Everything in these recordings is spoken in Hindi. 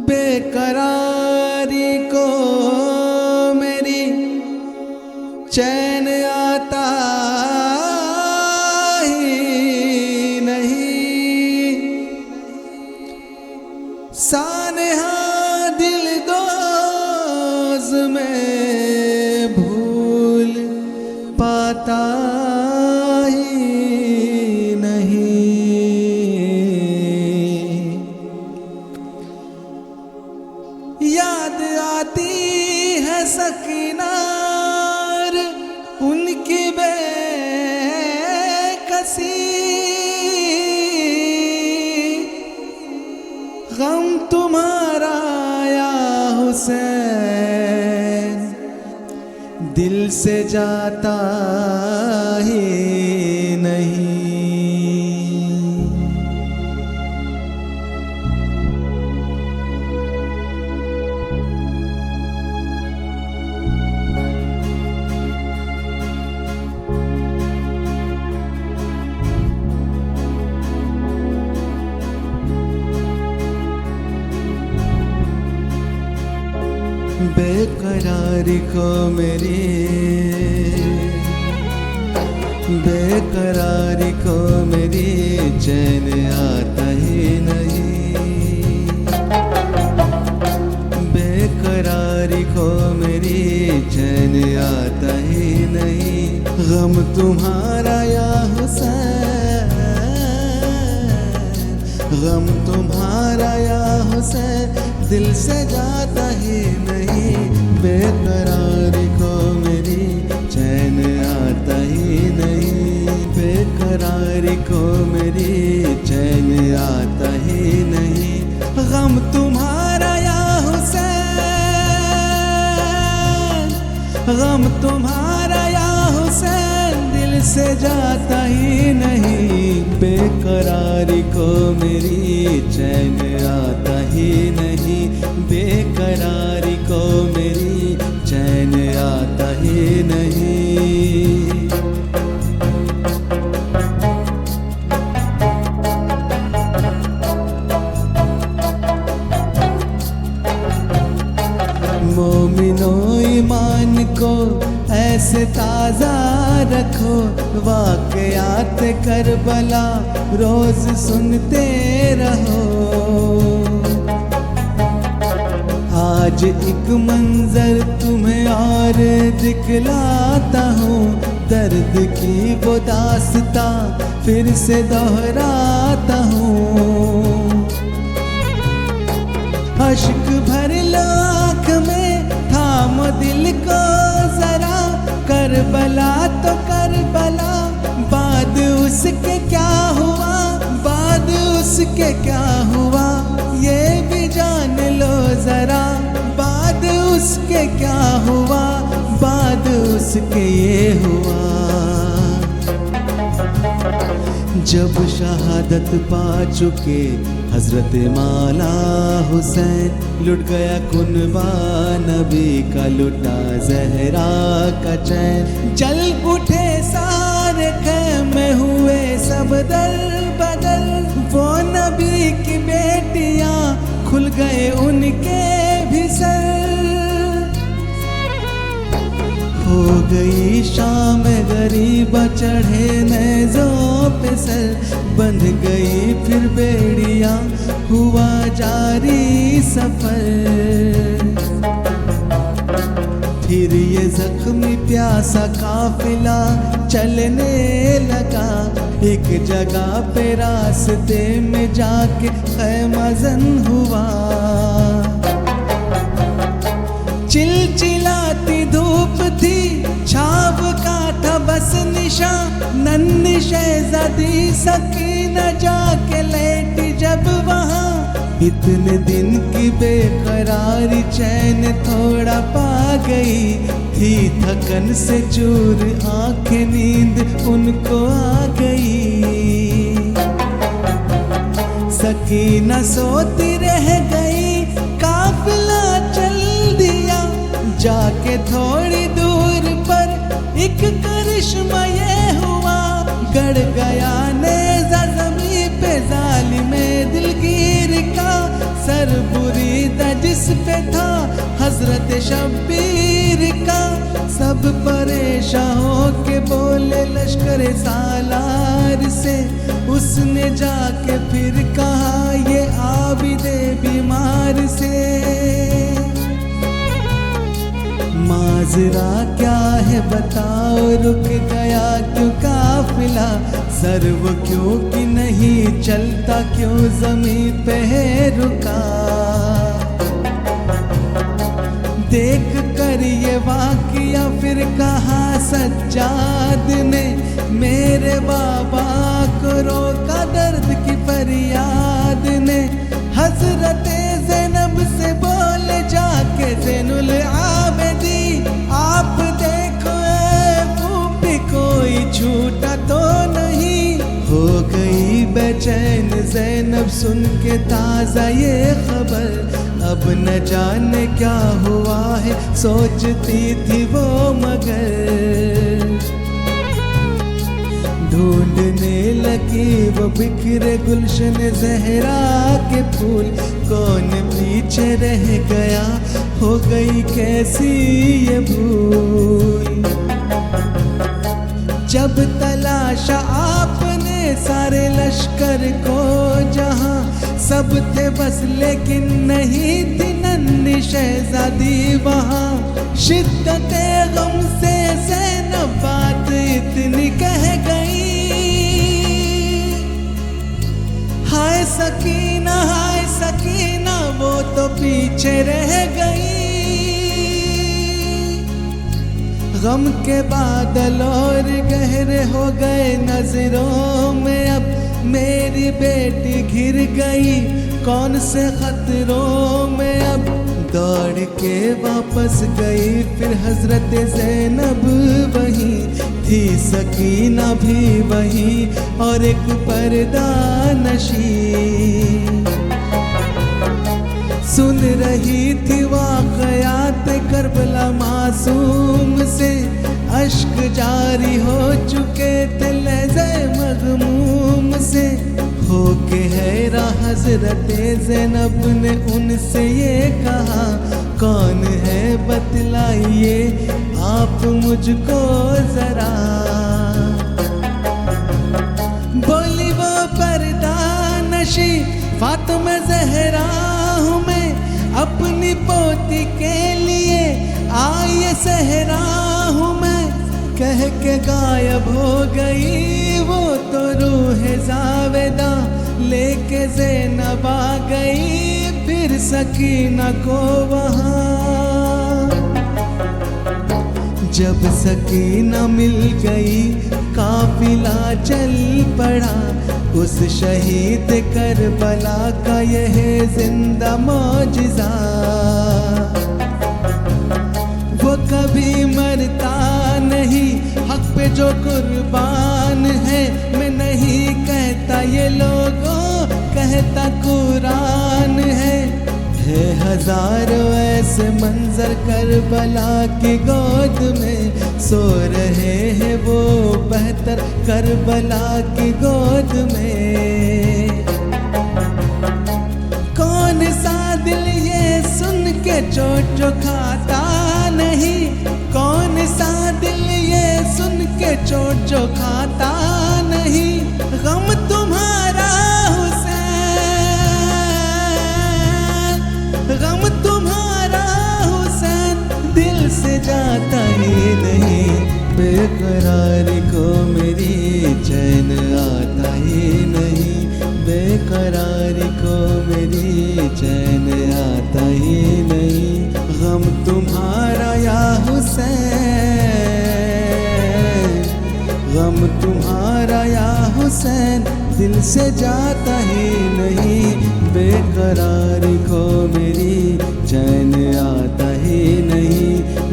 बेकरारी को मेरी चैन आता ही नहीं, सानहा दिल दोज में भूल पाता ही नहीं। याद आती है सकीनार उनकी बेकसी, गम तुम्हारा या हुसैन दिल से जाता ही नहीं। बेकरारी को मेरी, बेकरारी को मेरी चैन आता ही नहीं, बेकरारी को मेरी चैन आता ही नहीं। गम तुम्हारा या हुसैन, गम तुम्हारा या हुसैन दिल से जाता ही नहीं। बेकरारी को मेरी चैन आता ही नहीं, बेकरारी को मेरी चैन आता ही नहीं। गम तुम्हारा या हुसैन, गम तुम्हारा या हुसैन दिल से जाता ही नहीं। बेकरारी को मेरी चैन आता ही नहीं, बेकरारी को मेरी चैन आता ही नहीं। मोमिनो ईमान को ऐसे ताज़ा रखो, वाक़यात करबला रोज सुनते रहो। आज एक मंजर तुम्हें और दिखलाता हूँ, दर्द की वो दास्तां फिर से दोहराता हूँ। अश्क भर लो आँख में, थाम दिल को जरा, करबला तो करबला बाद उसके क्या हुआ, बाद उसके क्या हुआ ये भी जान लो जरा। बाद उसके क्या हुआ, बाद उसके ये हुआ। जब शहादत पा चुके हजरत मौला हुसैन, लुट गया कुनबा नबी का, लुटा जहरा का चैन। जल उठे सारे ख़ैमे हुए सब दर बदर, वो नबी की बेटियां खुल गए उनके भी सर। हो गई शाम गरीबा, चढ़े नेज़ों पे सर, बंध गई फिर बेड़ियां, हुआ जारी सफर। फिर ये जख्मी प्यासा काफिला चलने लगा, एक जगह पे रास्ते में जाके ख़ैमज़न हुआ। चिलचिलाती धूप थी, छाव का था बस निशान, नन्ही शहज़ादी सकीना जाके लेटी जब वहाँ। इतने दिन की बेकरारी चैन थोड़ा पा गई थी, थकन से चूर आंखें नींद उनको आ गई। सकीना सोती रह गई, काफिला चल दिया, जाके थोड़ी दूर पर एक करिश्मा पे था हजरत शब्बीर का। सब परेशान हो के बोले लश्कर सालार से, उसने जाके फिर कहा ये आबिदे बीमार से। माजरा क्या है बताओ, रुक गया क्यों काफिला, सर्व क्यों कि नहीं चलता, क्यों ज़मीं पे है रुका। देख कर ये वाक़िया फिर कहा सज्जाद ने, मेरे बाबा को रोका दर्द की फरियाद ने। हजरत ज़ैनब से बोले जाके ज़ैनुल आबिदी, आप देखो फूफी कोई छूटा तो नहीं। हो गई बेचैन ज़ैनब सुन के ताज़ा ये खबर, अब न जाने क्या हुआ है सोचती थी वो मगर। ढूंढने लगी वो बिखरे गुलशन ज़हरा के फूल, कौन पीछे रह गया हो गई कैसी ये भूल। जब तलाशा आपने सारे लश्कर को जहां, सब थे बस लेकिन नहीं थी नन्ही शहजादी वहां। शिद्दते गम से ज़ैनब बात इतनी कह गई, हाय सकीना वो तो पीछे रह गई। गम के बादल और गहरे हो गए नजरों में, अब मेरी बेटी घिर गई कौन से खतरों में। अब दौड़ के वापस गई फिर हजरत ज़ैनब वहीं थी, सकीना भी वहीं और एक पर्दा नशी। सुन रही थी वाक़यात करबला मासूम से, अश्क जारी हो चुके थे लहज़े मग़मूम से। होके हैरा हज़रत ज़ैनब ने उनसे ये कहा, कौन है बतलाइए आप मुझको ज़रा। बोली वो पर्दा नशी, फातिमा ज़हरा हूँ मैं, अपनी पोती के लिए आए सहरा हूँ मैं। कह के गायब हो गई वो तो रूह जावेदा, लेके ज़ैनब आ गई फिर सकीना को वहाँ। जब सकीना मिल गई काफिला चल पड़ा, उस शहीद करबला का यह जिंदा मौजिज़ा। वो कभी मरता नहीं, हक पे जो कुर्बान है। मैं नहीं कहता ये लोगों, कहता कुरान है। हजारों ऐसे मंजर करबला की गोद में, सो रहे हैं वो बेहतर करबला की गोद में। कौन सा दिल ये सुन के चोट जो खाता नहीं, कौन सा दिल ये सुन के चोट जो खाता नहीं। गम तुम्हारा गम तुम्हारा हुसैन दिल से जाता ही नहीं। बेकरारी को मेरी चैन आता ही नहीं, बेकरारी को मेरी चैन आता ही नहीं। गम तुम्हारा या हुसैन, गम तुम्हारा या हुसैन दिल से जाता ही नहीं। बेकरारी को मेरी चैन आता ही नहीं,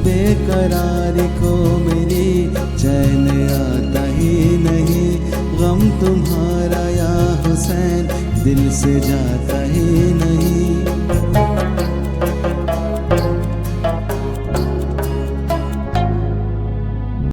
बेकरारी को मेरी चैन आता ही नहीं। गम तुम्हारा या हुसैन दिल से जाता ही नहीं।